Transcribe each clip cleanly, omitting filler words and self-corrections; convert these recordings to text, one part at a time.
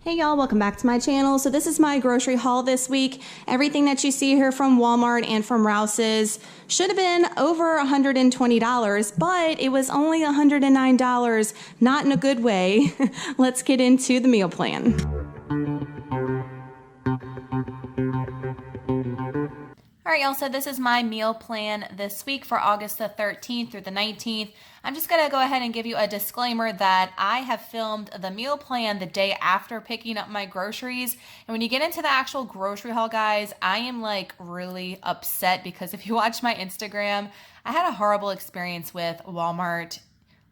Hey y'all, welcome back to my channel. So this is my grocery haul this week. Everything that you see here from Walmart and from Rouse's should have been over $120, but it was only $109, not in a good way. Let's get into the meal plan. All right, y'all, so this is my meal plan this week for August the 13th through the 19th. I'm just going to go ahead and give you a disclaimer that I have filmed the meal plan the day after picking up my groceries. And when you get into the actual grocery haul, guys, I am like really upset because if you watch my Instagram, I had a horrible experience with Walmart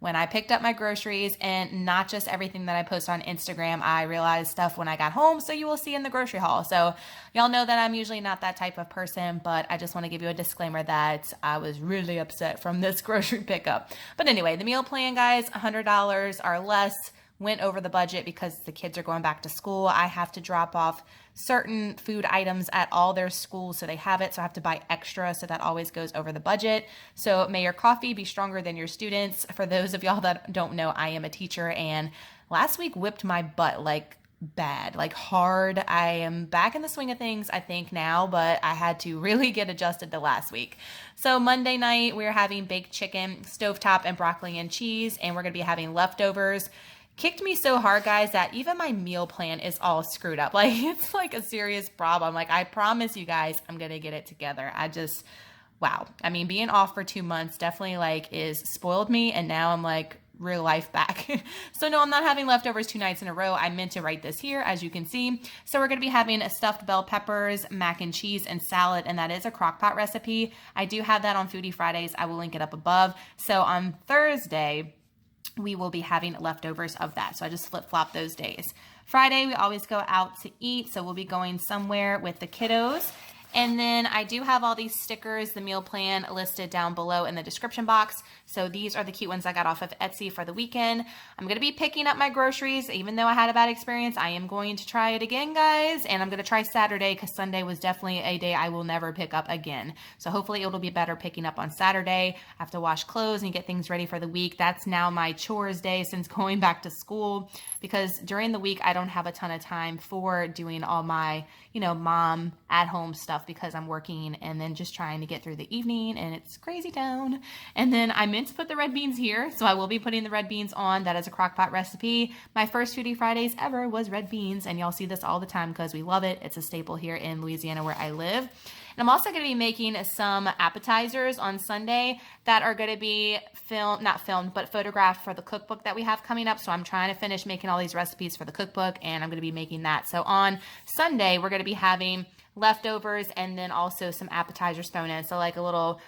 when I picked up my groceries, and not just everything that I post on Instagram. I realized stuff when I got home, so you will see in the grocery haul. So y'all know that I'm usually not that type of person, but I just want to give you a disclaimer that I was really upset from this grocery pickup. But anyway, the meal plan, guys, $100 or less. Went over the budget because the kids are going back to school. I have to drop off certain food items at all their schools, so they have it. So I have to buy extra, so that always goes over the budget. So may your coffee be stronger than your students. For those of y'all that don't know, I am a teacher, and last week whipped my butt like bad, like hard. I am back in the swing of things, I think now, but I had to really get adjusted to last week. So Monday night, we're having baked chicken, stovetop, and broccoli and cheese, and we're going to be having leftovers. Kicked me so hard, guys, that even my meal plan is all screwed up. Like, it's like a serious problem. Like, I promise you guys, I'm going to get it together. Wow. I mean, being off for 2 months definitely like is spoiled me. And now I'm like real life back. So no, I'm not having leftovers 2 nights in a row. I meant to write this here, as you can see. So we're going to be having stuffed bell peppers, mac and cheese, and salad. And that is a crock pot recipe. I do have that on Foodie Fridays. I will link it up above. So on Thursday, we will be having leftovers of that. So I just flip-flop those days. Friday, we always go out to eat. So we'll be going somewhere with the kiddos. And then I do have all these stickers, the meal plan listed down below in the description box. So these are the cute ones I got off of Etsy for the weekend. I'm going to be picking up my groceries. Even though I had a bad experience, I am going to try it again, guys. And I'm going to try Saturday because Sunday was definitely a day I will never pick up again. So hopefully it'll be better picking up on Saturday. I have to wash clothes and get things ready for the week. That's now my chores day since going back to school, because during the week I don't have a ton of time for doing all my, mom at home stuff because I'm working and then just trying to get through the evening, and it's crazy town. And then I meant to put the red beans here, so I will be putting the red beans on. That is a crock pot recipe. My first Foodie Fridays ever was red beans, and y'all see this all the time because we love it. It's a staple here in Louisiana where I live. And I'm also going to be making some appetizers on Sunday that are going to be photographed for the cookbook that we have coming up. So I'm trying to finish making all these recipes for the cookbook, and I'm going to be making that. So on Sunday, we're going to be having leftovers and then also some appetizers thrown in. So like a little,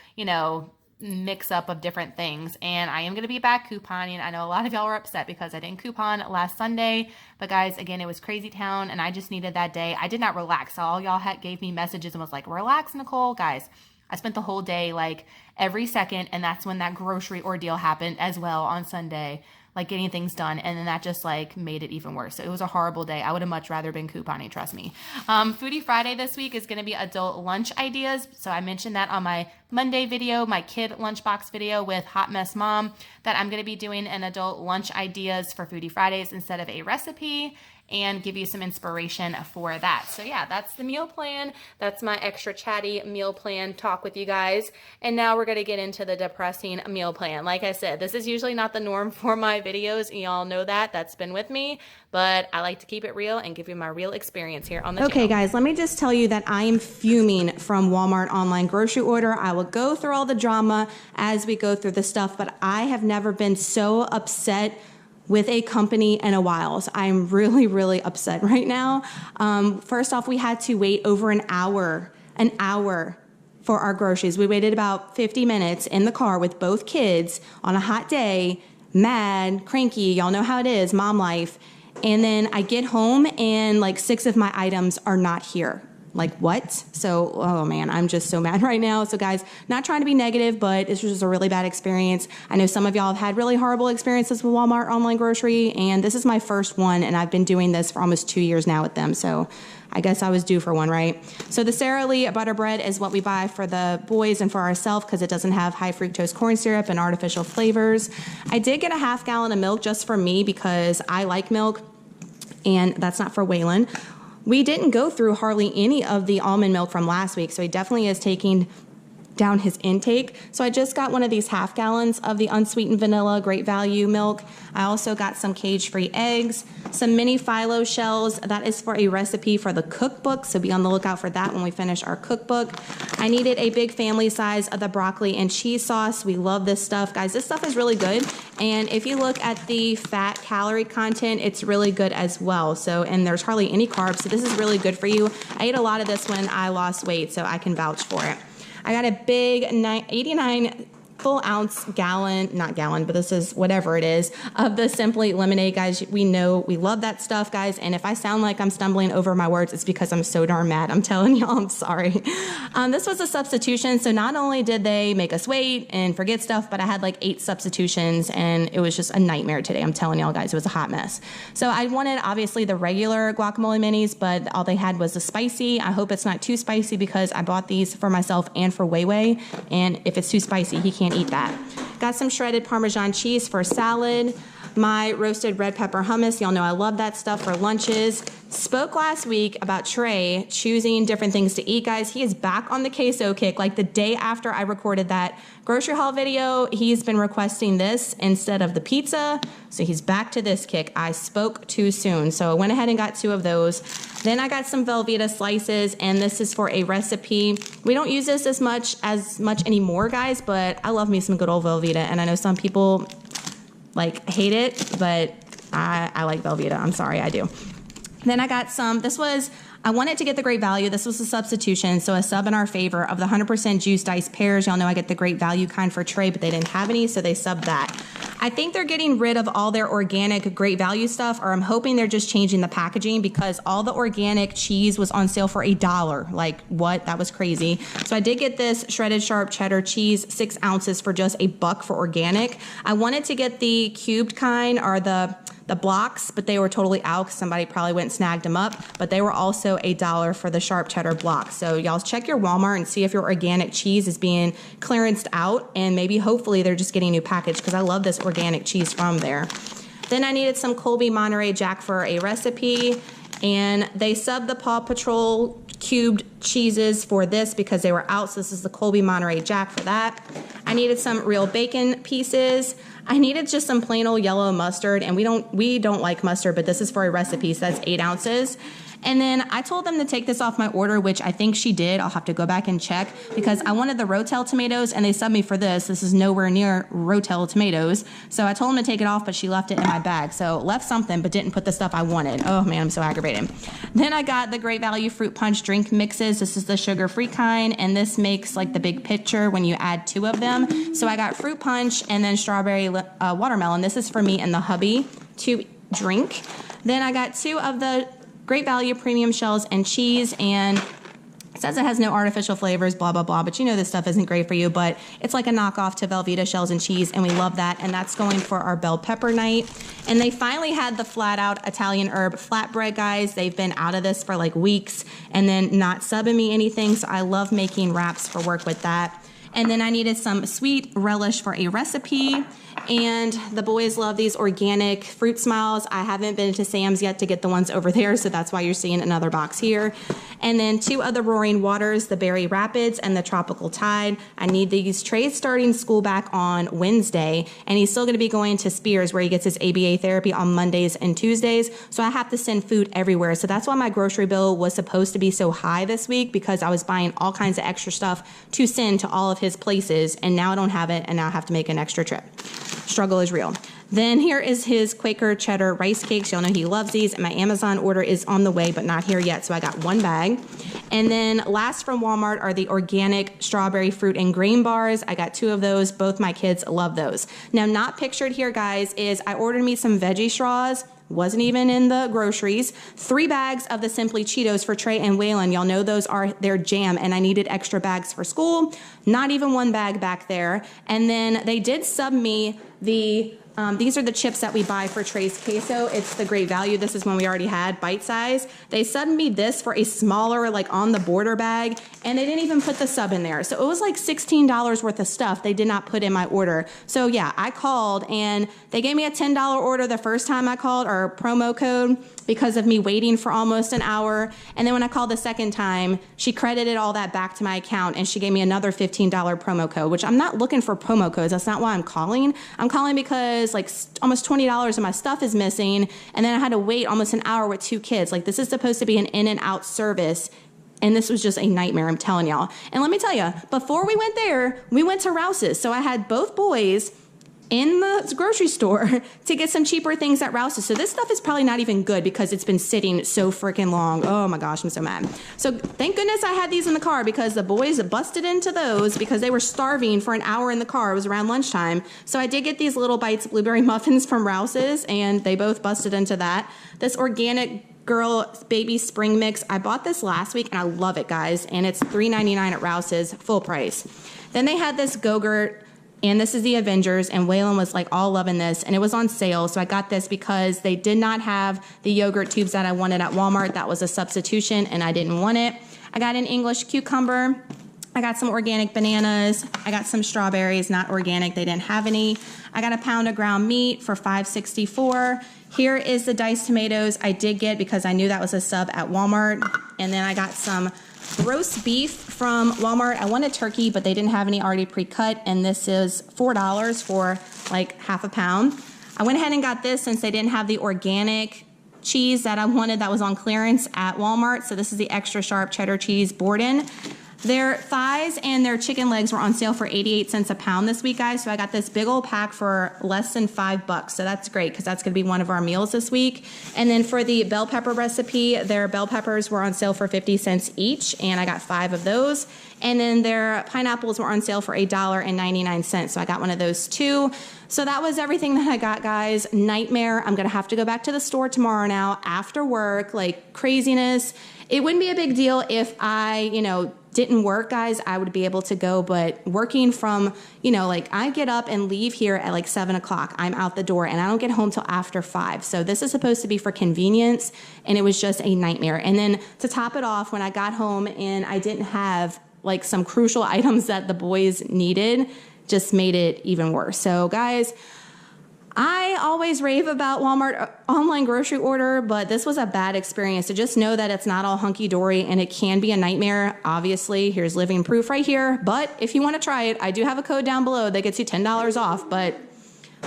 mix up of different things. And I am going to be back couponing. I know a lot of y'all were upset because I didn't coupon last Sunday, but guys, again, it was crazy town and I just needed that day. I did not relax. So all y'all gave me messages and was like, relax, Nicole. Guys, I spent the whole day like every second, and that's when that grocery ordeal happened as well on Sunday, like getting things done, and then that just like made it even worse. So it was a horrible day. I would have much rather been couponing, trust me. Foodie Friday this week is going to be adult lunch ideas. So I mentioned that on my Monday video, my kid lunchbox video with Hot Mess Mom, that I'm going to be doing an adult lunch ideas for Foodie Fridays instead of a recipe, and give you some inspiration for that. So yeah, that's the meal plan. That's my extra chatty meal plan talk with you guys. And now we're gonna get into the depressing meal plan. Like I said, this is usually not the norm for my videos. Y'all know that, that's been with me, but I like to keep it real and give you my real experience here on the channel. Okay guys, let me just tell you that I am fuming from Walmart online grocery order. I will go through all the drama as we go through the stuff, but I have never been so upset with a company in a while. So I'm really, really upset right now. First off, we had to wait over an hour for our groceries. We waited about 50 minutes in the car with both kids on a hot day, mad, cranky, y'all know how it is, mom life. And then I get home and like 6 of my items are not here. Like what? So, oh man, I'm just so mad right now. So guys, not trying to be negative, but this was just a really bad experience. I know some of y'all have had really horrible experiences with Walmart online grocery, and this is my first one, and I've been doing this for almost 2 years now with them. So I guess I was due for one, right? So the Sara Lee butter bread is what we buy for the boys and for ourselves because it doesn't have high fructose corn syrup and artificial flavors. I did get a half gallon of milk just for me because I like milk. and that's not for Waylon. We didn't go through hardly any of the almond milk from last week, so he definitely is taking down his intake. So I just got one of these half gallons of the unsweetened vanilla great value milk. I also got some cage-free eggs, some mini phyllo shells. That is for a recipe for the cookbook, so be on the lookout for that when we finish our cookbook. I needed a big family size of the broccoli and cheese sauce. We love this stuff, guys. This stuff is really good, and if you look at the fat calorie content, it's really good as well. So, and there's hardly any carbs, so this is really good for you. I ate a lot of this when I lost weight, so I can vouch for it. I got a big 89 full ounce not gallon, but this is whatever it is, of the Simply lemonade, guys. We know we love that stuff, guys. And if I sound like I'm stumbling over my words, it's because I'm so darn mad. I'm telling y'all, I'm sorry. This was a substitution. So not only did they make us wait and forget stuff, but I had like 8 substitutions and it was just a nightmare today. I'm telling y'all, guys, it was a hot mess. So I wanted obviously the regular guacamole minis, but all they had was the spicy. I hope it's not too spicy because I bought these for myself and for Weiwei. And if it's too spicy, he can't eat that. Got some shredded Parmesan cheese for salad. My roasted red pepper hummus. Y'all know I love that stuff for lunches. Spoke last week about Trey choosing different things to eat, guys. He is back on the queso kick. Like the day after I recorded that grocery haul video, he's been requesting this instead of the pizza. So he's back to this kick. I spoke too soon. So I went ahead and got 2 of those. Then I got some Velveeta slices, and this is for a recipe. We don't use this as much anymore, guys, but I love me some good old Velveeta, and I know some people like hate it, but I like Velveeta. I'm sorry, I do. Then I got some, I wanted to get the great value. This was a substitution, so a sub in our favor of the 100% juiced iced pears. Y'all know I get the great value kind for Trey, but they didn't have any, so they subbed that. I think they're getting rid of all their organic great value stuff, or I'm hoping they're just changing the packaging because all the organic cheese was on sale for $1. Like, what? That was crazy. So I did get this shredded sharp cheddar cheese, 6 ounces for just $1 for organic. I wanted to get the cubed kind or the blocks, but they were totally out because somebody probably went and snagged them up, but they were also $1 for the sharp cheddar blocks. So y'all check your Walmart and see if your organic cheese is being clearanced out, and maybe hopefully they're just getting a new package because I love this organic cheese from there. Then I needed some Colby Monterey Jack for a recipe, and they subbed the Paw Patrol cubed cheeses for this because they were out, so this is the Colby Monterey Jack for that. I needed some real bacon pieces. I needed just some plain old yellow mustard, and we don't like mustard, but this is for a recipe, so that's 8 ounces. And then I told them to take this off my order, which I think she did. I'll have to go back and check because I wanted the Rotel tomatoes and they subbed me for this. This is nowhere near Rotel tomatoes. So I told them to take it off, but she left it in my bag. So left something, but didn't put the stuff I wanted. Oh man, I'm so aggravated. Then I got the Great Value Fruit Punch drink mixes. This is the sugar-free kind, and this makes like the big pitcher when you add 2 of them. So I got fruit punch and then strawberry watermelon. This is for me and the hubby to drink. Then I got 2 of the Great Value premium shells and cheese, and it says it has no artificial flavors, blah, blah, blah, but you know this stuff isn't great for you, but it's like a knockoff to Velveeta shells and cheese, and we love that, and that's going for our bell pepper night. And they finally had the flat out Italian herb flatbread, guys. They've been out of this for like weeks and then not subbing me anything, so I love making wraps for work with that. And then I needed some sweet relish for a recipe. And the boys love these organic fruit smiles. I haven't been to Sam's yet to get the ones over there, so that's why you're seeing another box here. And then 2 other Roaring Waters, the Berry Rapids and the Tropical Tide. I need these. Trey's starting school back on Wednesday, and he's still going to be going to Spears where he gets his ABA therapy on Mondays and Tuesdays. So I have to send food everywhere. So that's why my grocery bill was supposed to be so high this week, because I was buying all kinds of extra stuff to send to all of his places, and now I don't have it, and now I have to make an extra trip. Struggle is real. Then here is his Quaker cheddar rice cakes. Y'all know he loves these, and my Amazon order is on the way, but not here yet, so I got 1 bag. And then last from Walmart are the organic strawberry fruit and grain bars. I got 2 of those. Both my kids love those. Now, not pictured here, guys, is I ordered me some veggie straws. Wasn't even in the groceries. 3 bags of the Simply Cheetos for Trey and Waylon. Y'all know those are their jam, and I needed extra bags for school. Not even 1 bag back there. And then they did sub me the these are the chips that we buy for Trey's queso. It's the Great Value. This is one we already had, bite size. They subbed me this for a smaller, like on the border bag, and they didn't even put the sub in there. So it was like $16 worth of stuff they did not put in my order. So yeah, I called and they gave me a $10 order the first time I called, or promo code, because of me waiting for almost an hour. And then when I called the second time, she credited all that back to my account and she gave me another $15 promo code, which I'm not looking for promo codes. That's not why I'm calling. I'm calling because like almost $20 of my stuff is missing. And then I had to wait almost an hour with 2 kids. Like, this is supposed to be an in and out service. And this was just a nightmare, I'm telling y'all. And let me tell you, before we went there, we went to Rouse's. So I had both boys in the grocery store to get some cheaper things at Rouse's. So this stuff is probably not even good because it's been sitting so freaking long. Oh my gosh, I'm so mad. So thank goodness I had these in the car because the boys busted into those because they were starving for an hour in the car. It was around lunchtime. So I did get these little bites blueberry muffins from Rouse's and they both busted into that. This organic Girl Baby Spring Mix, I bought this last week and I love it, guys. And it's $3.99 at Rouse's, full price. Then they had this Go-Gurt, and this is the Avengers, and Waylon was like all loving this, and it was on sale, so I got this because they did not have the yogurt tubes that I wanted at Walmart. That was a substitution, and I didn't want it. I got an English cucumber. I got some organic bananas. I got some strawberries, not organic. They didn't have any. I got a pound of ground meat for $5.64. Here is the diced tomatoes I did get because I knew that was a sub at Walmart. And then I got some roast beef from Walmart. I wanted turkey, but they didn't have any already pre-cut, and this is $4 for like half a pound. I went ahead and got this since they didn't have the organic cheese that I wanted that was on clearance at Walmart. So this is the extra sharp cheddar cheese Borden. Their thighs and their chicken legs were on sale for 88 cents a pound this week, guys. So I got this big old pack for less than $5. So that's great because that's going to be one of our meals this week. And then for the bell pepper recipe, their bell peppers were on sale for 50 cents each, and I got 5 of those. And then their pineapples were on sale for $1.99. So I got one of those too. So that was everything that I got, guys. Nightmare. I'm going to have to go back to the store tomorrow now after work, like craziness. It wouldn't be a big deal if I, didn't work, guys. I would be able to go, but working from, like I get up and leave here at like 7 o'clock. I'm out the door and I don't get home till after 5. So this is supposed to be for convenience, and it was just a nightmare. And then to top it off, when I got home and I didn't have like some crucial items that the boys needed, just made it even worse. So guys, I always rave about Walmart online grocery order, but this was a bad experience. So just know that it's not all hunky-dory and it can be a nightmare. Obviously, here's living proof right here. But if you want to try it, I do have a code down below that gets you $10 off. But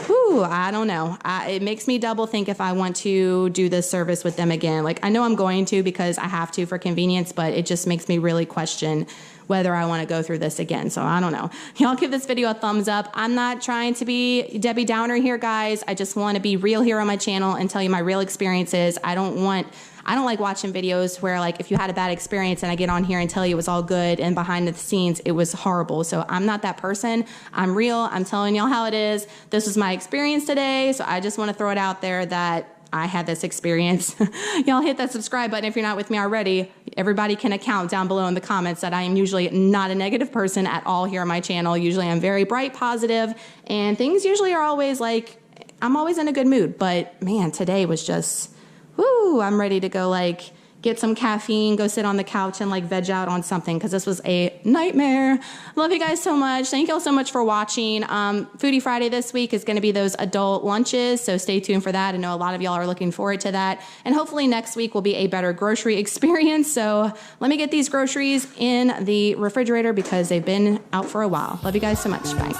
whew, I don't know. It makes me double think if I want to do this service with them again. Like, I know I'm going to because I have to for convenience, but it just makes me really question whether I want to go through this again. So I don't know. Y'all give this video a thumbs up. I'm not trying to be Debbie Downer here, guys. I just want to be real here on my channel and tell you my real experiences. I don't like watching videos where like if you had a bad experience and I get on here and tell you it was all good and behind the scenes it was horrible. So I'm not that person. I'm real. I'm telling y'all how it is. This was my experience today. So I just want to throw it out there that I had this experience. Y'all hit that subscribe button if you're not with me already. Everybody can account down below in the comments that I am usually not a negative person at all here on my channel. Usually I'm very bright, positive, and things usually are always like, I'm always in a good mood. But man, today was just, whoo, I'm ready to go like get some caffeine, go sit on the couch and like veg out on something because this was a nightmare. Love you guys so much. Thank you all so much for watching. Foodie Friday this week is going to be those adult lunches, so stay tuned for that. I know a lot of y'all are looking forward to that. And hopefully next week will be a better grocery experience. So let me get these groceries in the refrigerator because they've been out for a while. Love you guys so much. Bye.